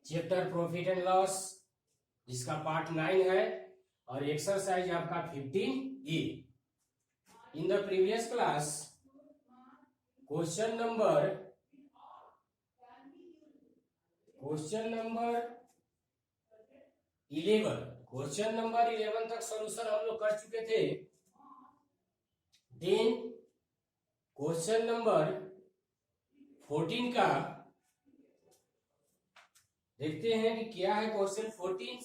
Chapter profit and loss जिसका part 9 है और एक्सरसाइज आपका 15A। In the previous class question number 11 तक सॉल्यूशन हम लोग कर चुके थे। देन क्वेश्चन नंबर 14 का देखते हैं कि क्या है। Question 14,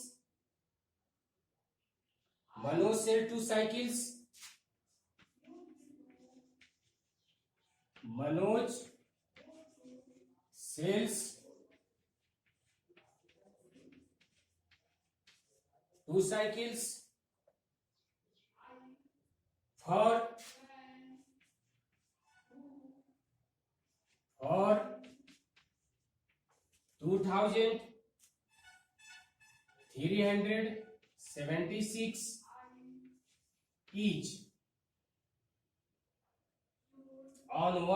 Manoj sell 2 cycles. Manoj sells 2 cycles for 2376 each. On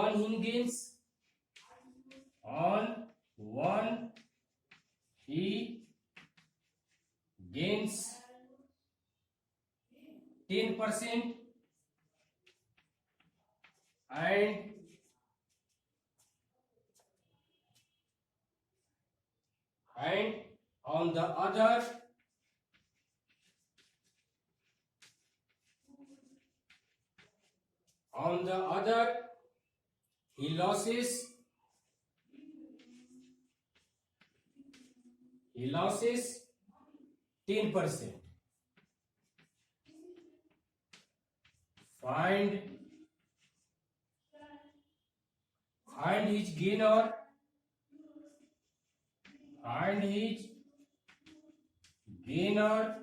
one he gains 10% and on the other he loses 10%. Find his gain or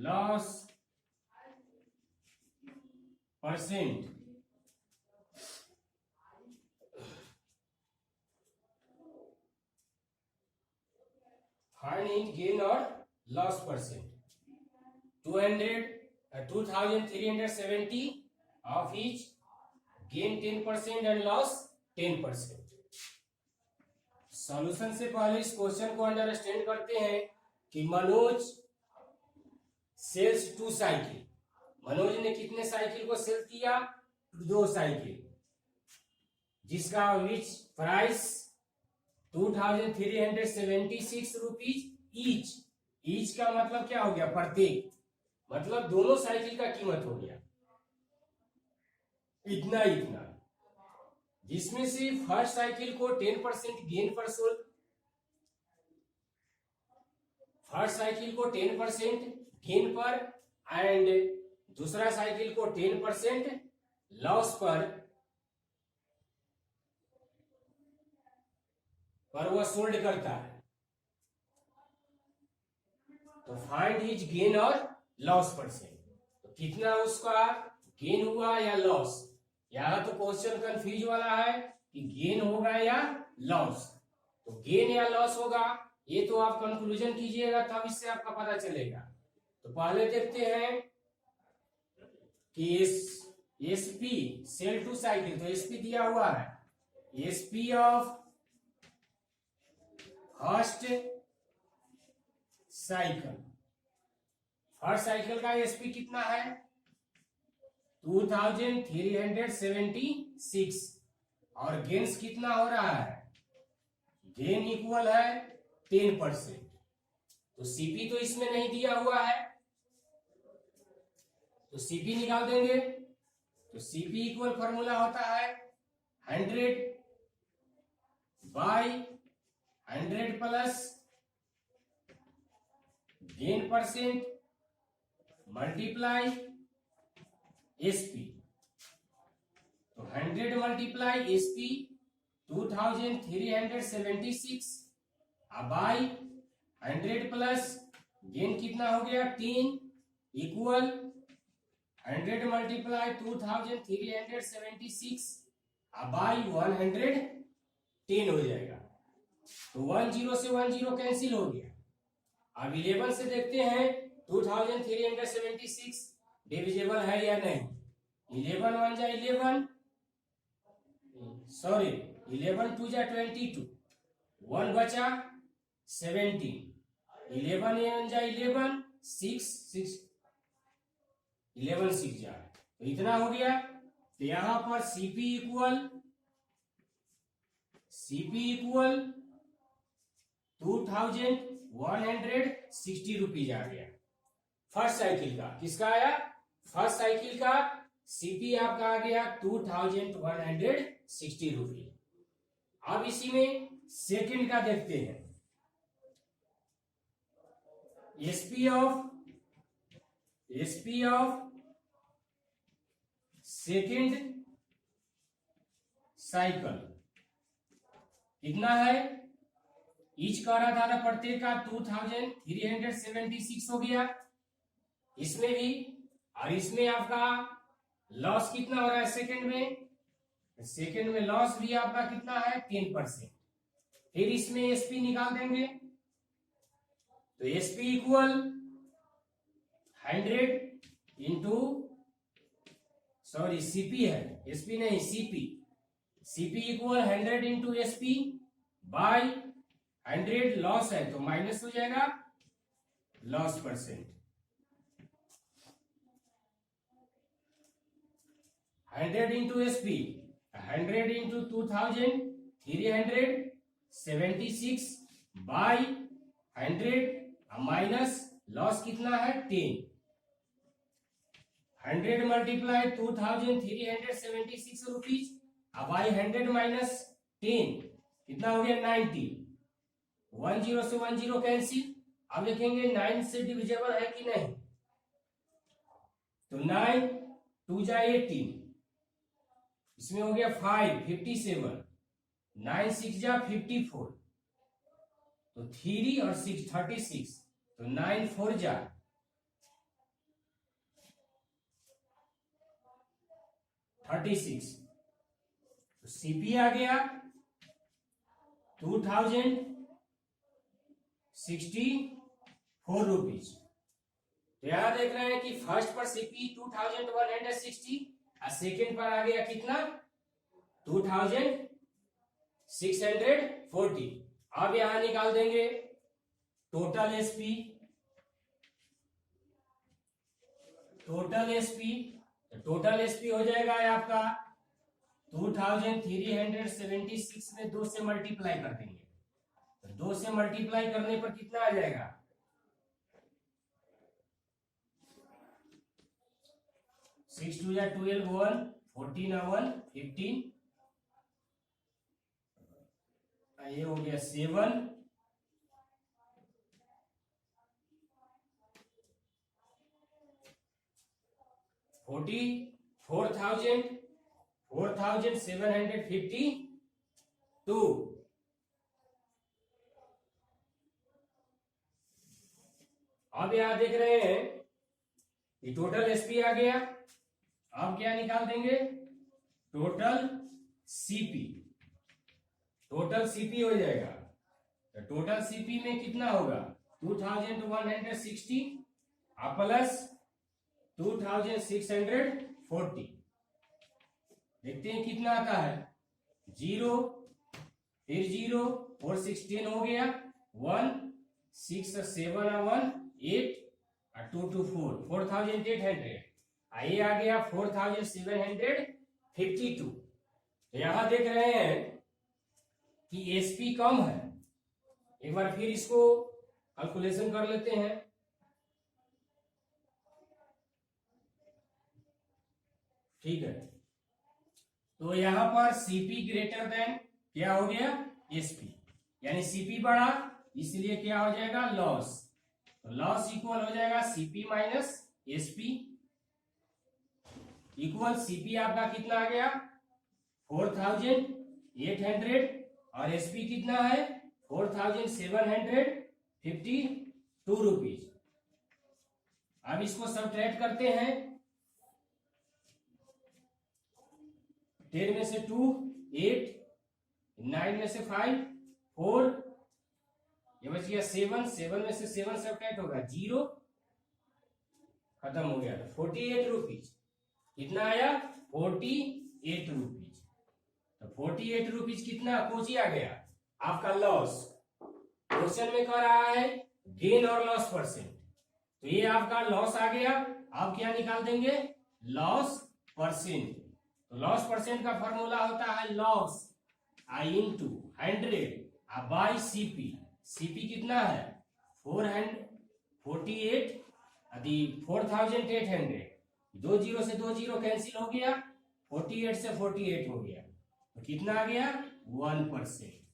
loss percent. Find his gain or loss percent. 2370 of each, gain 10% and loss 10%. Solution से पहले इस question को understand करते हैं कि Manoj sells 2 cycle. Manoj ने कितने cycle को सेल किया? 2 साइकिल, जिसका विच प्राइस 2376 रुपीज ईच का मतलब क्या हो गया? प्रत्येक, मतलब दोनों साइकिल का कीमत हो गया इतना, जिसमें से फर्स्ट साइकिल को 10% गेन पर सोल्ड, फर्स्ट साइकिल को 10% गेन पर एंड दूसरा साइकिल को 10% लॉस पर वह सोल्ड करता है। तो फाइंड हिज गेन और लॉस परसेंट, तो कितना उसका गेन हुआ या लॉस। यहां तो क्वेश्चन कंफ्यूज वाला है कि गेन होगा या लॉस। तो गेन या लॉस होगा ये तो आप कंक्लूजन कीजिएगा, तब इससे आपका पता चलेगा। तो पहले देखते हैं कि एसपी सेल 2 साइकिल, तो एसपी दिया हुआ है, SP of first cycle. First cycle का एसपी कितना है? 2376 और गेन्स कितना हो रहा है? गेन इक्वल है 10%। तो सीपी तो इसमें नहीं दिया हुआ है, तो सीपी निकाल देंगे। तो सीपी इक्वल फॉर्मूला होता है 100 by 100 plus gain percent multiply SP. तो 100 multiply SP 2376 by 100 plus gain कितना हो गया? 10 इक्वल 100 मल्टीप्लाई 2376 बाई 110 हो जाएगा। तो 10 से 10 कैंसिल हो गया। अब 11 से देखते हैं 2376 डिविजिबल है या नहीं। 11 1 जा 11, सॉरी 11 2 जा 22, 1 बचा 17, 11 जा 11, 6 11 6 जा, तो इतना हो गया। तो यहां पर सीपी इक्वल 2160 रुपीज आ गया फर्स्ट साइकिल का। किसका आया? फर्स्ट साइकिल का सीपी आपका आ गया 2160 रुपीज। अब इसी में सेकंड का देखते हैं। एसपी ऑफ सेकंड साइकिल कितना है? ईच कह रहा था ना प्रत्येक का 2376 हो गया इसमें भी। और इसमें आपका लॉस कितना हो रहा है सेकंड में? सेकंड में लॉस भी आपका कितना है? 10%। फिर इसमें एसपी निकाल देंगे, तो SP equal 100 into, sorry CP है, एसपी नहीं CP equal 100 into SP by 100। Loss है तो माइनस हो जाएगा loss percent. 100 into SP, 100 into 2376 by 100 minus loss कितना है? 10। 100 मल्टीप्लाई 2376 रुपीज, अब बाई 100 माइनस 10 कितना हो गया? 90। 10 से 10 कैंसिल। अब देखेंगे 9 से डिविजेबल है कि नहीं, तो 9 2 जा 18, इसमें हो गया 5 57, 9 6 जा 54, तो 3 और 6 36, तो 9 4 जा 36, तो सीपी आ गया 2064 रुपीज। तो यहां देख रहे हैं कि फर्स्ट पर सीपी 2160 और सेकेंड पर आ गया कितना? 2640। अब यहां निकाल देंगे टोटल एसपी। टोटल एसपी हो जाएगा आपका 2376 में 2 से मल्टीप्लाई कर देंगे, तो 2 से मल्टीप्लाई करने पर कितना आ जाएगा? 6 2 जा 12 1 14 1 15, ये हो गया 7, 4752। अब यहां देख रहे हैं कि टोटल एसपी आ गया। अब क्या निकाल देंगे? टोटल सीपी हो जाएगा। तो टोटल सीपी में कितना होगा? 2160 प्लस 2640। देखते हैं कितना आता है। 0 फिर 0 और 16 हो गया 1 6 7 1 8 और 2 2 4 4800। ये आ गया 4752। तो यहां देख रहे हैं कि एसपी कम है। एक बार फिर इसको कैलकुलेशन कर लेते हैं। ठीक है, तो यहां पर सीपी ग्रेटर देन क्या हो गया? एसपी, यानी सीपी बढ़ा इसलिए क्या हो जाएगा? लॉस। तो लॉस इक्वल हो जाएगा CP minus SP equal CP आपका कितना आ गया? 4800 और एसपी कितना है? 4752 रुपीज। अब इसको सब्ट्रैक्ट करते हैं। 10 में से 2 8, 9 में से 5 4, ये बच गया 7 में से 7 सब्ट्रैक्ट होगा 0, खत्म हो गया। 48 रुपीज कितना आया? 48 रुपीज। तो 48 रुपीज कितना कोची आ गया? आपका लॉस। क्वेश्चन में कह रहा है गेन और लॉस परसेंट, तो ये आपका लॉस आ गया। आप क्या निकाल देंगे, लॉस परसेंट। तो लॉस परसेंट का फॉर्मूला होता है loss I into 100 by CP. CP कितना है 448 अभी 4800। दो जीरो से दो जीरो कैंसिल हो गया, 48 से 48 हो गया, तो कितना आ गया 1%।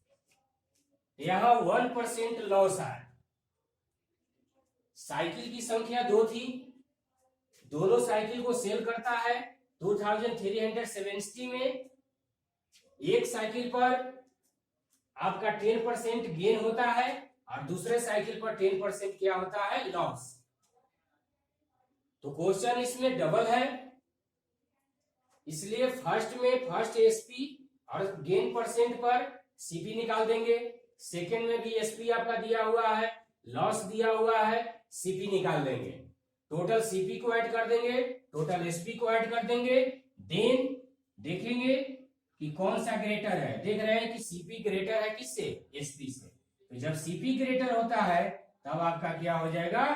यहां 1% लॉस आया। साइकिल की संख्या 2 थी, दोनों साइकिल को सेल करता है 2370 में। एक साइकिल पर आपका 10% गेन होता है और दूसरे साइकिल पर 10% क्या होता है लॉस। तो क्वेश्चन इसमें डबल है, इसलिए फर्स्ट में फर्स्ट एसपी और गेन परसेंट पर सीपी निकाल देंगे। सेकंड में भी एसपी आपका दिया हुआ है, लॉस दिया हुआ है, सीपी निकाल देंगे। टोटल सीपी को ऐड कर देंगे, टोटल एसपी को ऐड कर देंगे। देन देखेंगे कि कौन सा ग्रेटर है। देख रहे हैं कि सीपी ग्रेटर है किससे, एसपी से। तो जब सीपी ग्रेटर होता है तब आपका क्या हो जाएगा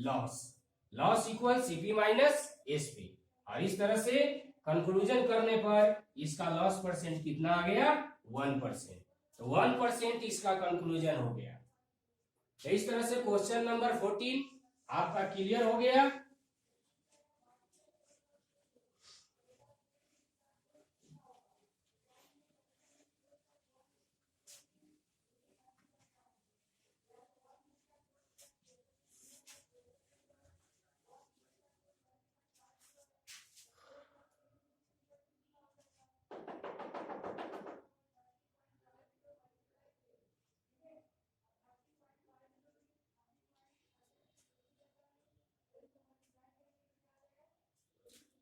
loss. Loss equal CP minus SP. और इस तरह से कंक्लूजन करने पर इसका लॉस परसेंट कितना आ गया 1%। तो 1% इसका कंक्लूजन हो गया। तो इस तरह से क्वेश्चन नंबर 14 आपका क्लियर हो गया।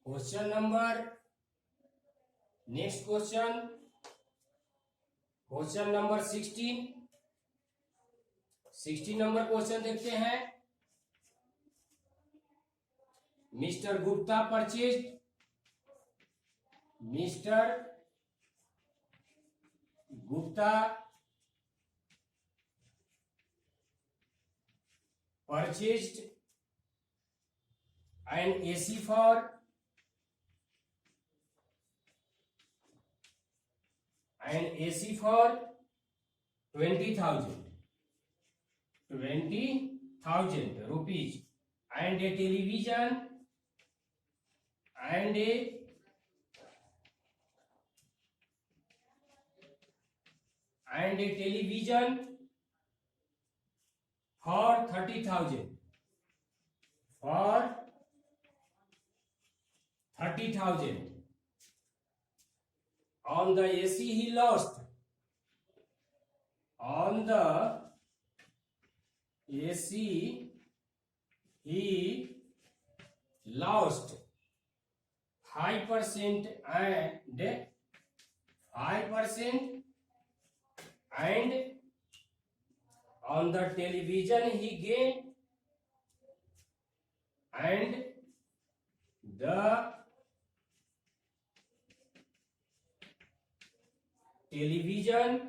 Question number next question number 16 number question देखते हैं। Mister Gupta purchase purchased an AC for 20,000 rupees and a television for 30,000 on the AC he lost 5% and on the television he gained and the television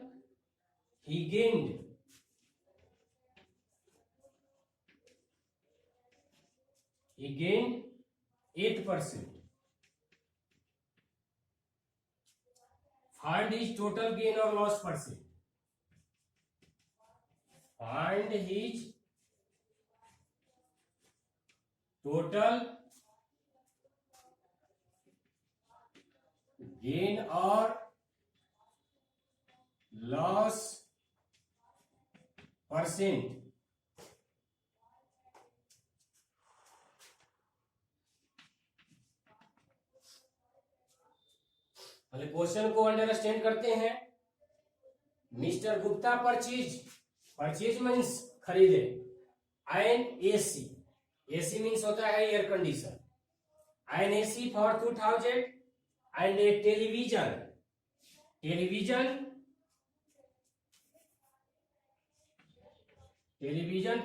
he gained 8%. Find his total gain or loss percent. Find his total gain or loss percent. पहले question को understand करते हैं। Mister Gupta purchase means खरीदे, N AC, AC means होता है air condition, N AC for 2000 and A television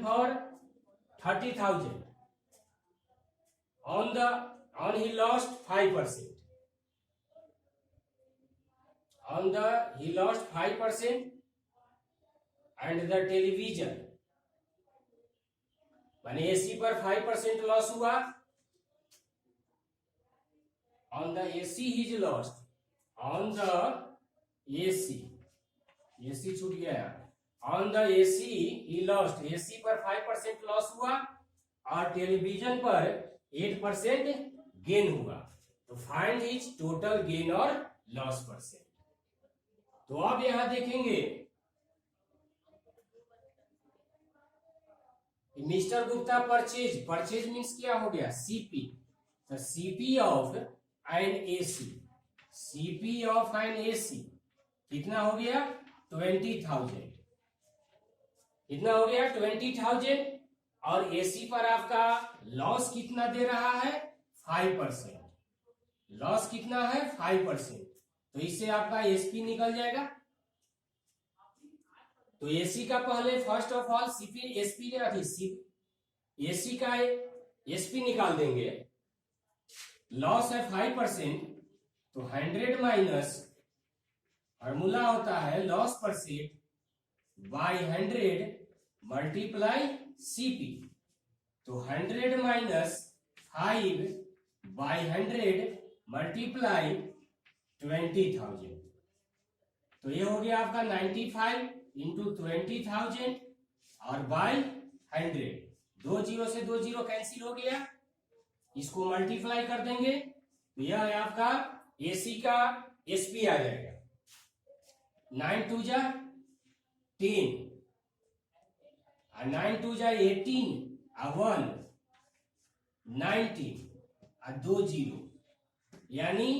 for 30,000 on he lost 5%. He lost 5%. And the television, माने AC पर 5% loss हुआ, on the AC is lost, on the AC, AC छूट गया, on the AC he lost, AC पर 5% loss हुआ और television पर 8% gain हुआ। तो फाइंड हिज टोटल गेन और लॉस परसेंट। तो अब यहां देखेंगे mister Gupta purchase, purchase means क्या हो गया, सीपी, तो CP of N AC, CP of N AC कितना हो गया 20,000, कितना हो गया 20,000, और एसी पर आपका लॉस कितना दे रहा है 5%, लॉस कितना है 5%, तो इससे आपका एसपी निकल जाएगा। तो एसी का पहले first of all CP SP लेना थी, एसी का एसपी निकाल देंगे, लॉस है 5%, तो 100 माइनस फॉर्मूला होता है loss percent by 100 multiply CP, तो 100 माइनस 5 बाई 100 मल्टीप्लाई 20,000, तो ये हो गया आपका 95 इंटू 20,000 और बाई 100, 2 जीरो से 2 जीरो कैंसिल हो गया, इसको मल्टीप्लाई कर देंगे तो यह है आपका एसी का एसपी आ जाएगा, 9 2 जा 10 और 9 2 जा 18 और 1 19 और 2 जीरो, यानी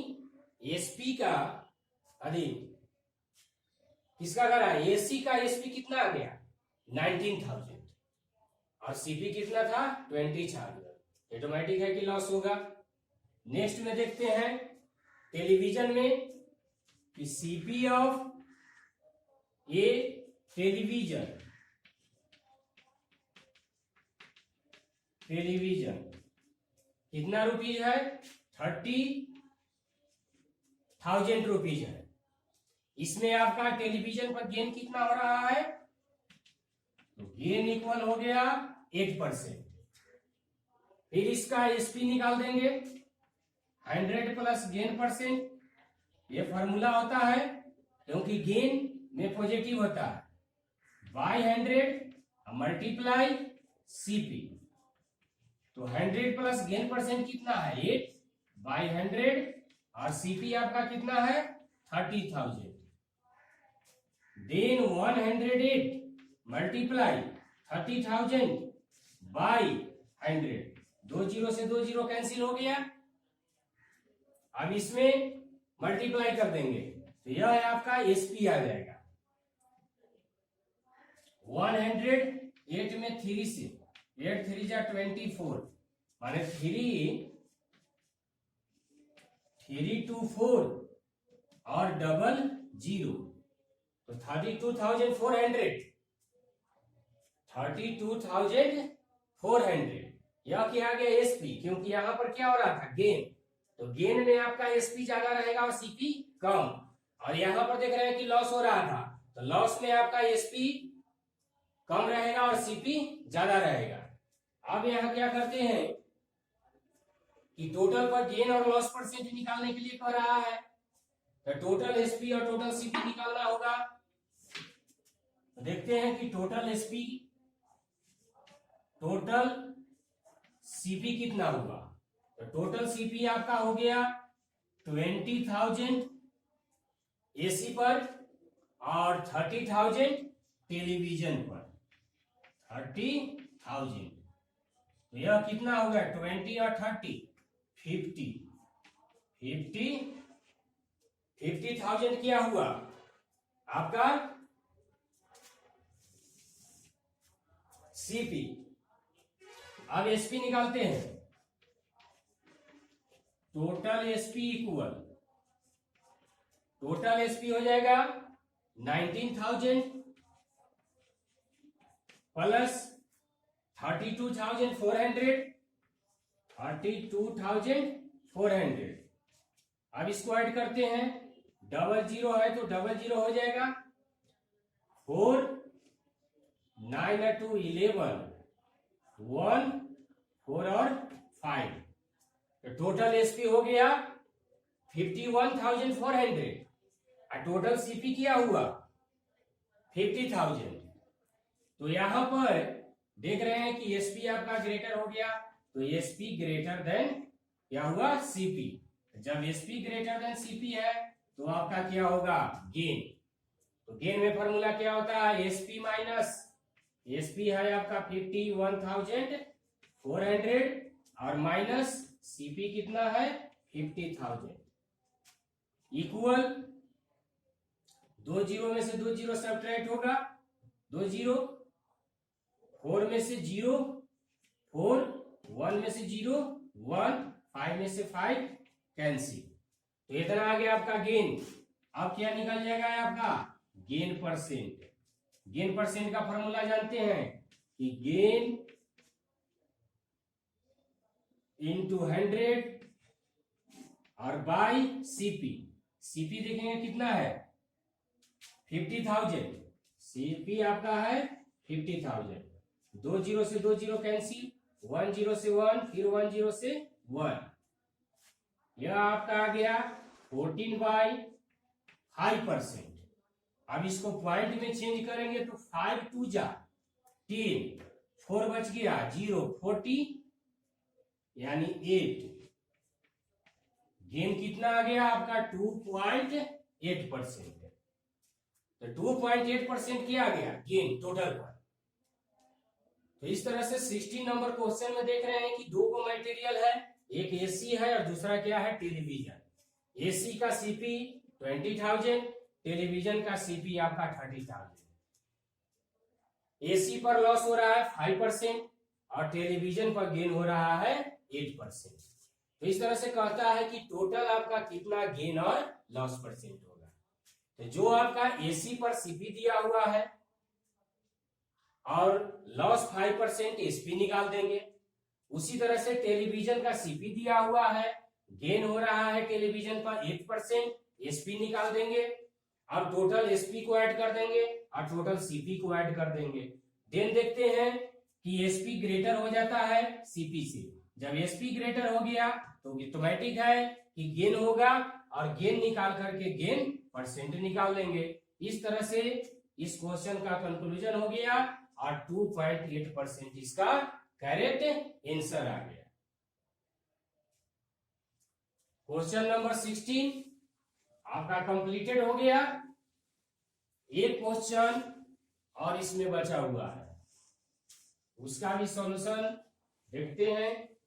एसपी का किसका करा, एसी का एसपी कितना आ गया 19,000 और सीपी कितना था 20,000, ऑटोमेटिक है कि लॉस होगा। नेक्स्ट में देखते हैं टेलीविजन में कि CP of A television, television कितना रुपीज है 30,000 रुपीज है, इसमें आपका टेलीविजन पर गेन कितना हो रहा है, तो गेन इक्वल हो गया 8%, फिर इसका एसपी निकाल देंगे 100 प्लस गेन परसेंट, ये फॉर्मूला होता है क्योंकि गेन में पॉजिटिव होता है बाई 100 मल्टीप्लाई सीपी, तो 100 प्लस गेन परसेंट कितना है 8 बाई 100 और सीपी आपका कितना है 30,000, देन 108 मल्टीप्लाई 30,000 बाई 100, 2 जीरो से 2 जीरो कैंसिल हो गया, अब इसमें मल्टीप्लाई कर देंगे तो यह है आपका एसपी आ जाएगा 108 में 3 से 8 3 जा 24, माने 3 2 4 और डबल जीरो, तो 32,400, यह क्या आ गया एसपी, क्योंकि यहां पर क्या हो रहा था गेन, तो गेन में आपका एसपी ज्यादा रहेगा और सीपी कम, और यहां पर देख रहे हैं कि लॉस हो रहा था, तो लॉस में आपका एसपी कम रहेगा और सीपी ज्यादा रहेगा। अब यहां क्या करते हैं कि टोटल पर गेन और लॉस परसेंट निकालने के लिए कह रहा है, तो टोटल एसपी और टोटल सीपी निकालना होगा। तो देखते हैं कि टोटल एसपी टोटल सीपी कितना हुआ, तो टोटल सीपी आपका हो गया 20,000 एसी पर और 30,000 टेलीविजन पर, 30,000, तो यह कितना होगा 20 और 30 50,000 क्या हुआ आपका सीपी। अब एसपी निकालते हैं, total SP equal, total SP हो जाएगा 19,000 प्लस 32,400, अब इसको ऐड करते हैं, डबल जीरो है तो डबल जीरो हो जाएगा 4 9 और 2 11, 1 4 और 5, तो टोटल एसपी हो गया 51,400 और टोटल सीपी क्या हुआ 50,000। तो यहां पर देख रहे हैं कि एसपी आपका ग्रेटर हो गया, तो एसपी ग्रेटर देन क्या हुआ सीपी। जब एसपी ग्रेटर देन सीपी है तो आपका क्या होगा गेन। तो गेन में फॉर्मूला क्या होता है एसपी माइनस, एसपी है आपका 51,400 और माइनस सीपी कितना है 50,000 इक्वल 2 जीरो में से 2 जीरो सब्ट्रैक्ट होगा 2 जीरो, 4 में से 0 4, 1 में से 0 1, 5 में से 5 कैंसिल। तो इतना आ गया आपका गेन। अब क्या निकल जाएगा आपका गेन परसेंट। गेन परसेंट का फॉर्मूला जानते हैं कि गेन इंटू 100 और बाई सीपी। सीपी देखेंगे कितना है 50,000, सीपी आपका है 50,000। 2 जीरो से 2 जीरो कैंसिल, 1 जीरो से 1, फिर 1 जीरो से 1, यह आपका आ गया 14/5%। अब इसको पॉइंट में चेंज करेंगे तो 5 2 जा 10, 4 बच गया 0, 40 यानी 8। गेन कितना आ गया आपका 2.8%। तो 2.8% क्या आ गया गेन टोटल पर। तो इस तरह से 16 नंबर क्वेश्चन में देख रहे हैं कि दो को मटेरियल है, एक एसी है और दूसरा क्या है टेलीविजन। एसी का सीपी 20,000, टेलीविजन का सीपी आपका 30,000। एसी पर लॉस हो रहा है 5% और टेलीविजन पर गेन हो रहा है 8%। तो इस तरह से कहता है कि टोटल आपका कितना गेन और लॉस परसेंट होगा। तो जो आपका एसी पर सीपी दिया हुआ है और लॉस 5% एसपी निकाल देंगे। उसी तरह से टेलीविजन का सीपी दिया हुआ है, गेन हो रहा है टेलीविजन पर 8%, एसपी निकाल देंगे। अब टोटल एसपी को ऐड कर देंगे और टोटल सीपी को ऐड कर देंगे। देन देखते हैं कि एसपी ग्रेटर हो जाता है सीपी से। जब एसपी ग्रेटर हो गया तो ऑटोमेटिक है कि गेन होगा और गेन निकाल करके गेन परसेंट निकाल लेंगे। इस तरह से इस क्वेश्चन का कंक्लूजन हो गया और 2.8% इसका करेक्ट आंसर आ गया। क्वेश्चन नंबर 16 आपका कंप्लीटेड हो गया। एक क्वेश्चन और इसमें बचा हुआ है, उसका भी सॉल्यूशन देखते हैं।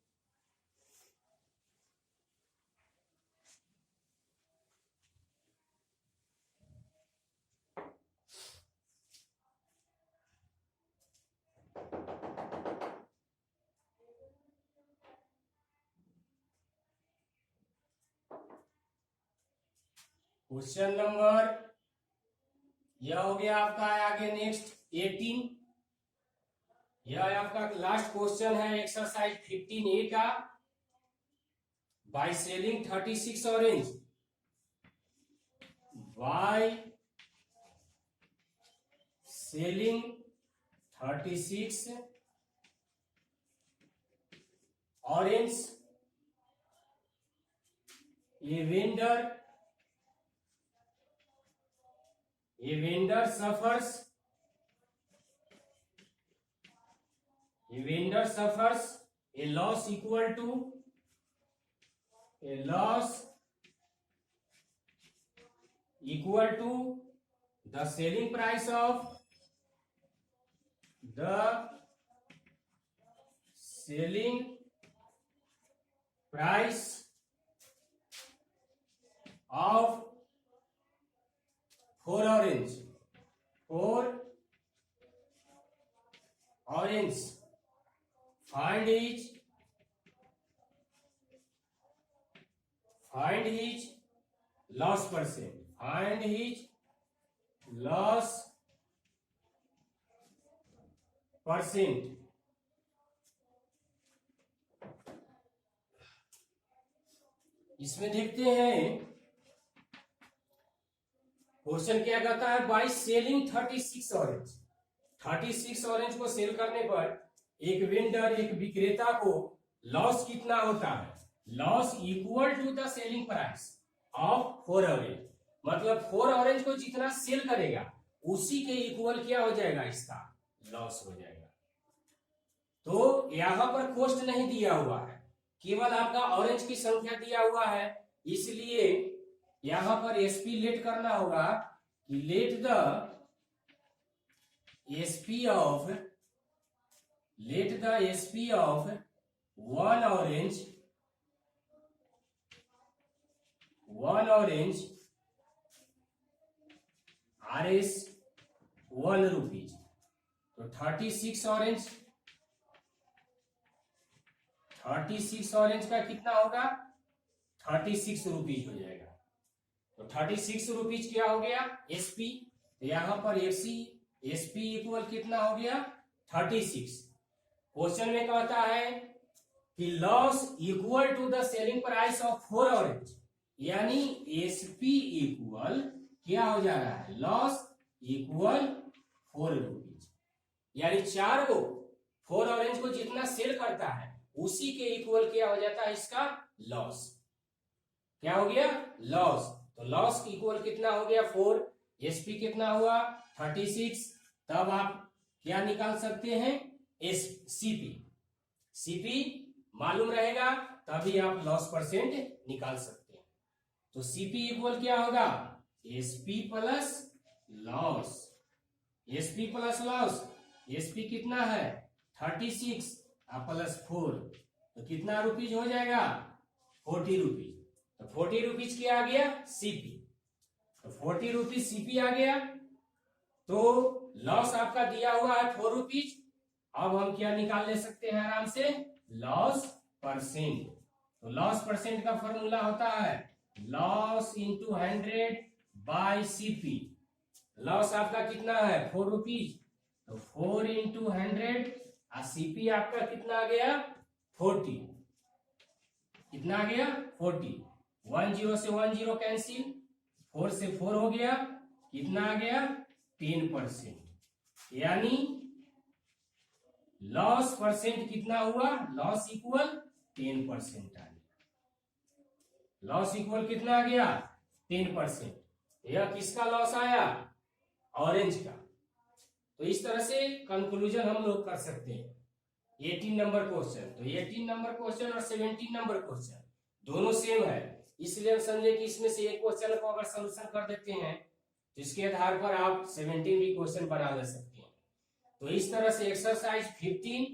क्वेश्चन नंबर यह हो गया आपका आगे नेक्स्ट 18। यह आपका लास्ट क्वेश्चन है एक्सरसाइज 15A का। By selling 36 orange, by selling 36 orange, a vendor suffers a loss equal to the selling price of four orange. Find his loss percent. Find his loss percent. इसमें देखते हैं question क्या कहता है by selling 36 orange. 36 orange को cell करने पर एक वेंडर, एक विक्रेता को लॉस कितना होता है? Loss equal to the selling price of 4 orange, मतलब 4 ऑरेंज को जितना सेल करेगा उसी के इक्वल क्या हो जाएगा? इसका लॉस हो जाएगा। तो यहां पर कॉस्ट नहीं दिया हुआ है, केवल आपका ऑरेंज की संख्या दिया हुआ है, इसलिए यहां पर एसपी लेट करना होगा कि let the SP of 1 orange RS 1 rupees. तो 36 ऑरेंज का कितना होगा? 36 रुपीज हो जाएगा। तो 36 रुपीज क्या हो गया? एसपी। तो यहां पर एसपी इक्वल कितना हो गया? 36। क्वेश्चन में कहता है कि loss equal to the selling price of 4 orange, यानी एसपी इक्वल क्या हो जा रहा है? लॉस इक्वल 4 रुपीज, यानी 4 को 4 ऑरेंज को जितना सेल करता है उसी के इक्वल क्या हो जाता है? इसका लॉस। क्या हो गया? लॉस। तो लॉस इक्वल कितना हो गया? 4। एसपी कितना हुआ? 36। तब आप क्या निकाल सकते हैं? सीपी मालूम रहेगा तभी आप लॉस परसेंट निकाल सकते हैं। तो सीपी इक्वल क्या होगा? SP plus loss. SP plus loss, SP कितना है? 36 प्लस 4, तो कितना रुपीज हो जाएगा? 40 रुपीज। तो 40 रुपीज क्या आ गया? सीपी। तो 40 रुपीज सीपी आ गया। तो लॉस आपका दिया हुआ है 4 रुपीज। अब हम क्या निकाल ले सकते हैं आराम से? Loss percent. तो लॉस परसेंट का फॉर्मूला होता है loss into 100 by CP. Loss आपका कितना है? 4 रुपीज। तो 4 इंटू 100 और सीपी आपका कितना आ गया? 40। कितना आ गया? 40। 10 से 10 कैंसिल, 4 से 4 हो गया, कितना आ गया? 10%। यानी लॉस परसेंट कितना हुआ? लॉस इक्वल 10% आ गया। लॉस इक्वल कितना आ गया? 10%। यह किसका लॉस आया? ऑरेंज का। तो इस तरह से कंक्लूजन हम लोग कर सकते हैं। 18 नंबर क्वेश्चन, तो 18 नंबर क्वेश्चन और 17 नंबर क्वेश्चन दोनों सेम है, इसलिए हम समझे कि इसमें से एक क्वेश्चन को अगर सोल्यूशन कर देते हैं तो इसके आधार पर आप 17 भी क्वेश्चन बना ले सकते हैं। तो इस तरह से एक्सरसाइज 15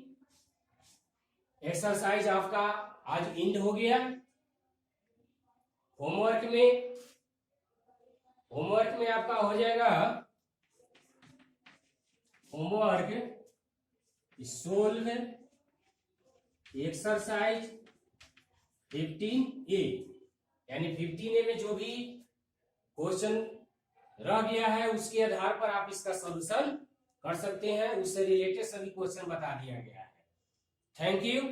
एक्सरसाइज आपका आज एंड हो गया। होमवर्क में आपका हो जाएगा होमवर्क सोल्व एक्सरसाइज 15A, यानी 15A में जो भी क्वेश्चन रह गया है उसके आधार पर आप इसका सॉल्यूशन कर सकते हैं। उससे रिलेटेड सभी क्वेश्चन बता दिया गया है। Thank you.